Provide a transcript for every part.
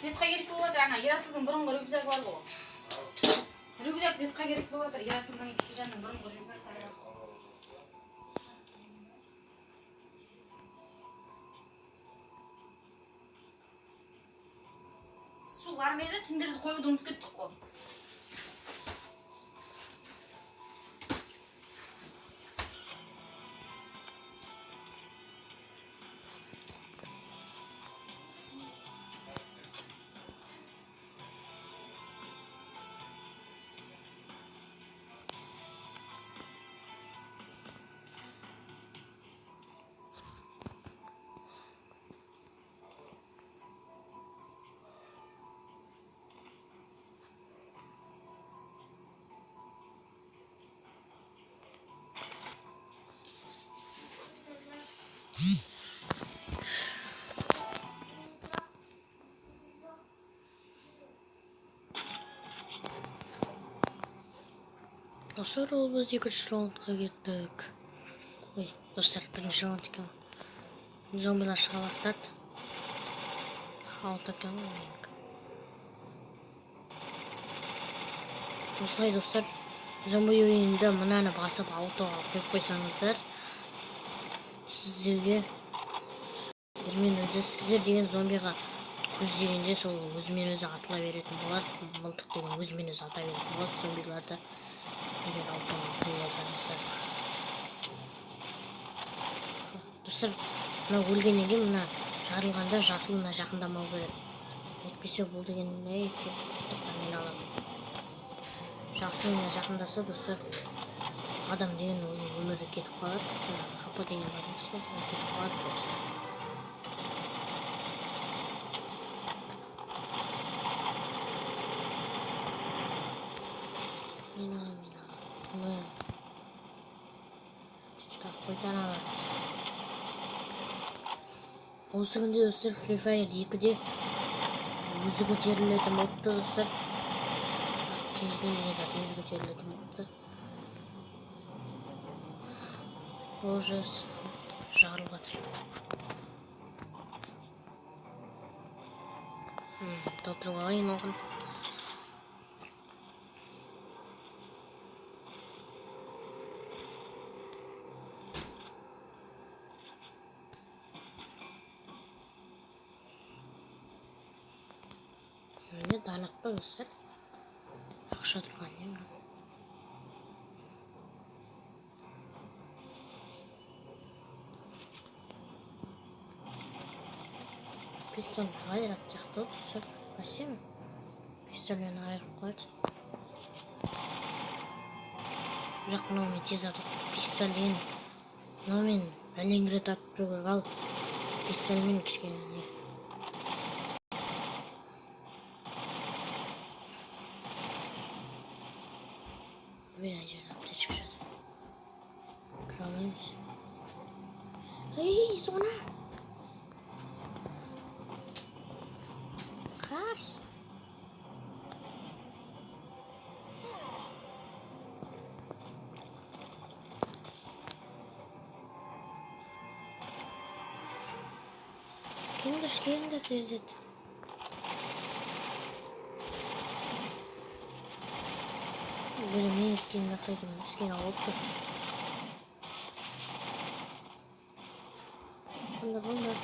зетқа керек болып жатыр. Ана Ерасылдың бұрынғы рюкзагы бар ғой. Рюкзак зетқа керек болып жатыр. Ерасылдың жанның бұрынғы рюкзактары бар. Су бармайды, түнде біз қоюды ұмытып кеттік қой. Достар, ол біз екінші раундқа кеттік. Ой, достар, бірінші раунд екен. Зомбилар шыға бастады. Алты екен ғой. Осылай достар, зомби ойынында мынаны басып аутоға қойып қойсаңыздар, сіздерге өзімен өзі, сіздер деген зомбиға көздегенде сол өзімен өзі атыла беретін болады. Мылтық деген өзімен өзі ата беретін болады зомбиларды, егер аутоға қойып алсаңыздар. Достар, мына өлгеннен кейін мына жарылғанда жасылына жақындамау керек. Әйтпесе бұл деген не екен? Мен аламын. Жасылына жақындаса достар, адам деген өмірі кетіп қалады. Сындағы қапа деген адам кетіп қалады достар. Мен аламын. Течка қойтан алады. Осы күнде достар, Free Fire 2-де өзі көтерілетін болыпты достар. Өзі көтерілетін болыпты. Ол жас жарылып жатыр. Толтырып алайын оған. Міне данық қой достар. Ақша тұрған не мына. Пистоль айырып жақты достар. Басем. Пистольмен айырып қойды. Бірақ мынаумен тез атып пистольмен. Мынаумен әлеңгірет атып жүргір ал. Пистольмен кішкене не. Мен жерден аптечка жатыр. Кіре алмаймыз. Ей, зона! Қаш! Келіңдер тездет. Бері мен скинін ақсайдым, скин алыпты. Бұнда.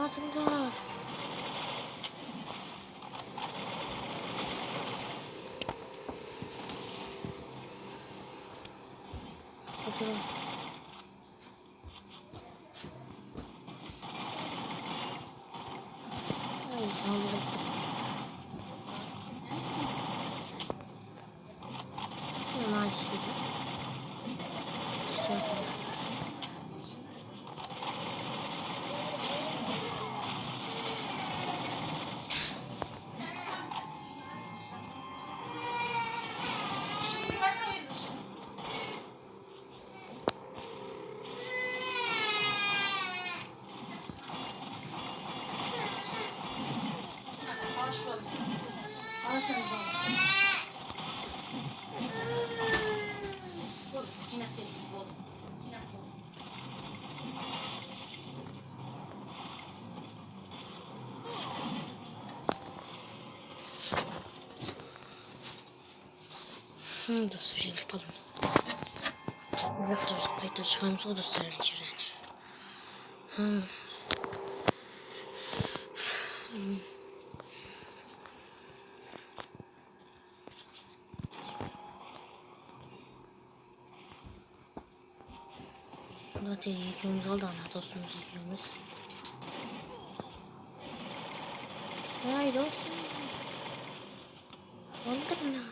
Атыңдар. Başınız olmasın. Bol, жинап жейсің, бол. Жинап бол. Достар, жеңіліп қалдым. Бұл жақта біз қайта шығамыз ғой, достар, ана жерден. Бұда тек екеуміз қалды, ана досымыз екеуміз. Ай, досым. Олдыр мына.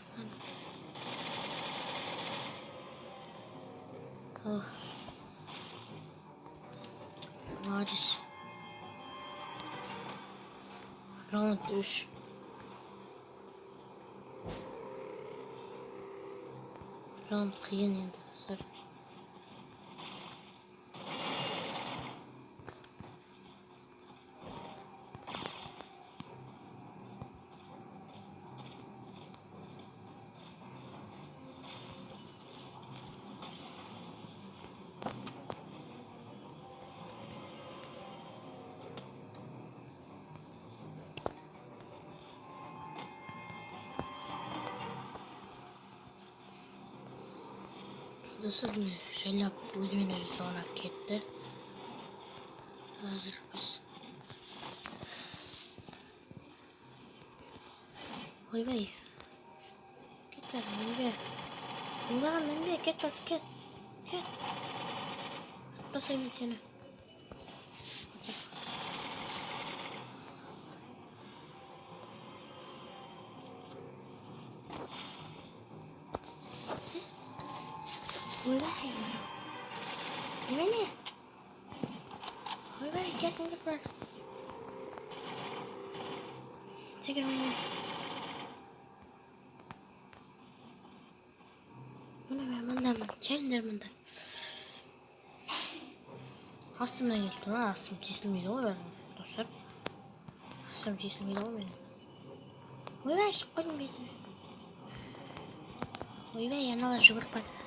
Молодец. Раунд 3. Раунд қиын енді. Достар, жайлап өзімен өзі соғына кетті. Қазір біз ойбай, кет бәрі, мінбе. Мінбаған мінбе, кет бәрі, кет. Атпасаймын сені. Ойбай, немене? Ойбай, кетің кет бар. Секір мене. Мұны мен мұндамын, келіңдер мұнда. Астымнан келді, астым тесілмейді ғой, достар. Астым тесілмейді ғой менің. Ойбай, шық қойдың бетіме. Ойбай, аналар жүгіріп бады.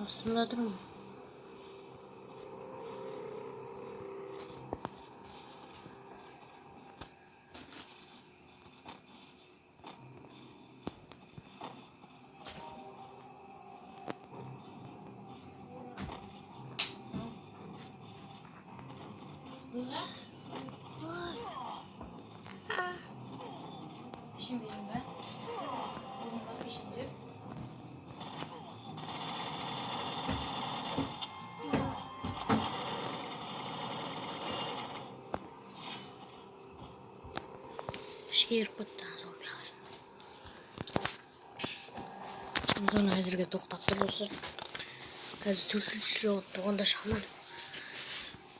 Астымда тұрмын. Пешен берейін бе? Бүгін ба пешен деп? Ішке еріп көтті зомбилар. Біз оны әзірге тоқтап тұр, достар. Қазір 4-ші раунд болғанда шаман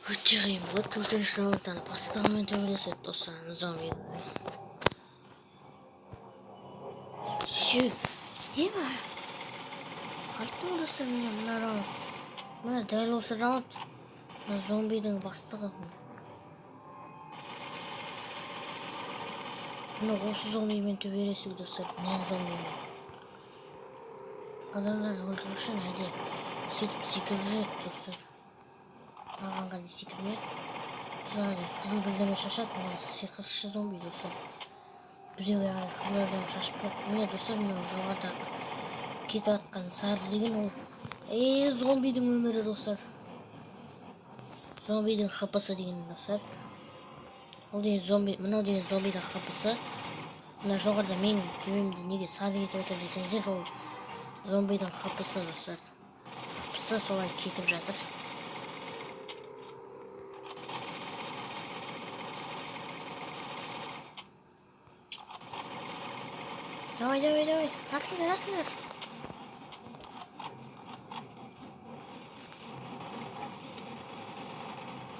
өте қиын болады. 4-ші раундтан бастығымен төбелеседі, достар, зомбилар. Не бар? Айттым, достар, мына раунд. Мына дәл осы раунд. Мына зомбидің бастығы. Мына осы зомбимен төбелесіп, достар, мен зомбимен. Адамдар өлтіру үшін әде сөйтіп секіреді, достар. Алғанға де секірмейді. Қызыл бірдеме шашады, мына сиқыршы зомби, достар. Біреуі қызылдан шашып қойып. Міне, достар, мына жоғарда кетіп атқан сары деген ол зомбидің өмірі, достар. Зомбидің хапысы деген, достар. Ол деген зомби, мынау деген зомбидің хапысы. Мына жоғарда менің төбемде неге сары кетіп отыр десеңіздер, ол зомбидің хапысы, достар. Хапысы солай кетіп жатыр. Давай, атыңдар.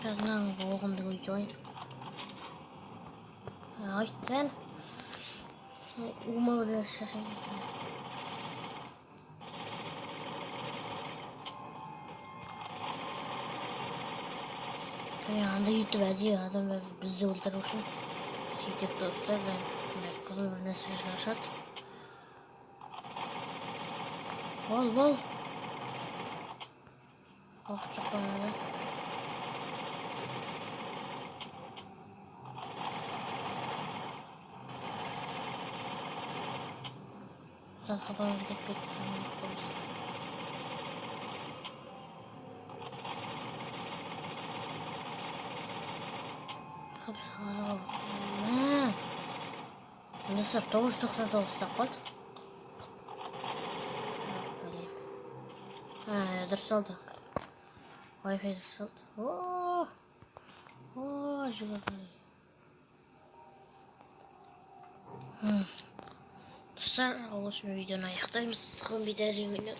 Жазынан оғымды көйті ойын. Айттен. Ума біле шашайын. анда YouTube әдейі адамдар бізді өлтіру үшін сөйтіп достар қызыл бір нәрсе шығарады. Бол уақыт жоқ барады. Хабарымыз кетпейді. Достар 999 қалды. Дұрыс алды. Wi-Fi дұрыс алды. Жүгірді. Достар, осымен видеоны аяқтаймыз. Комбидарий ойнар.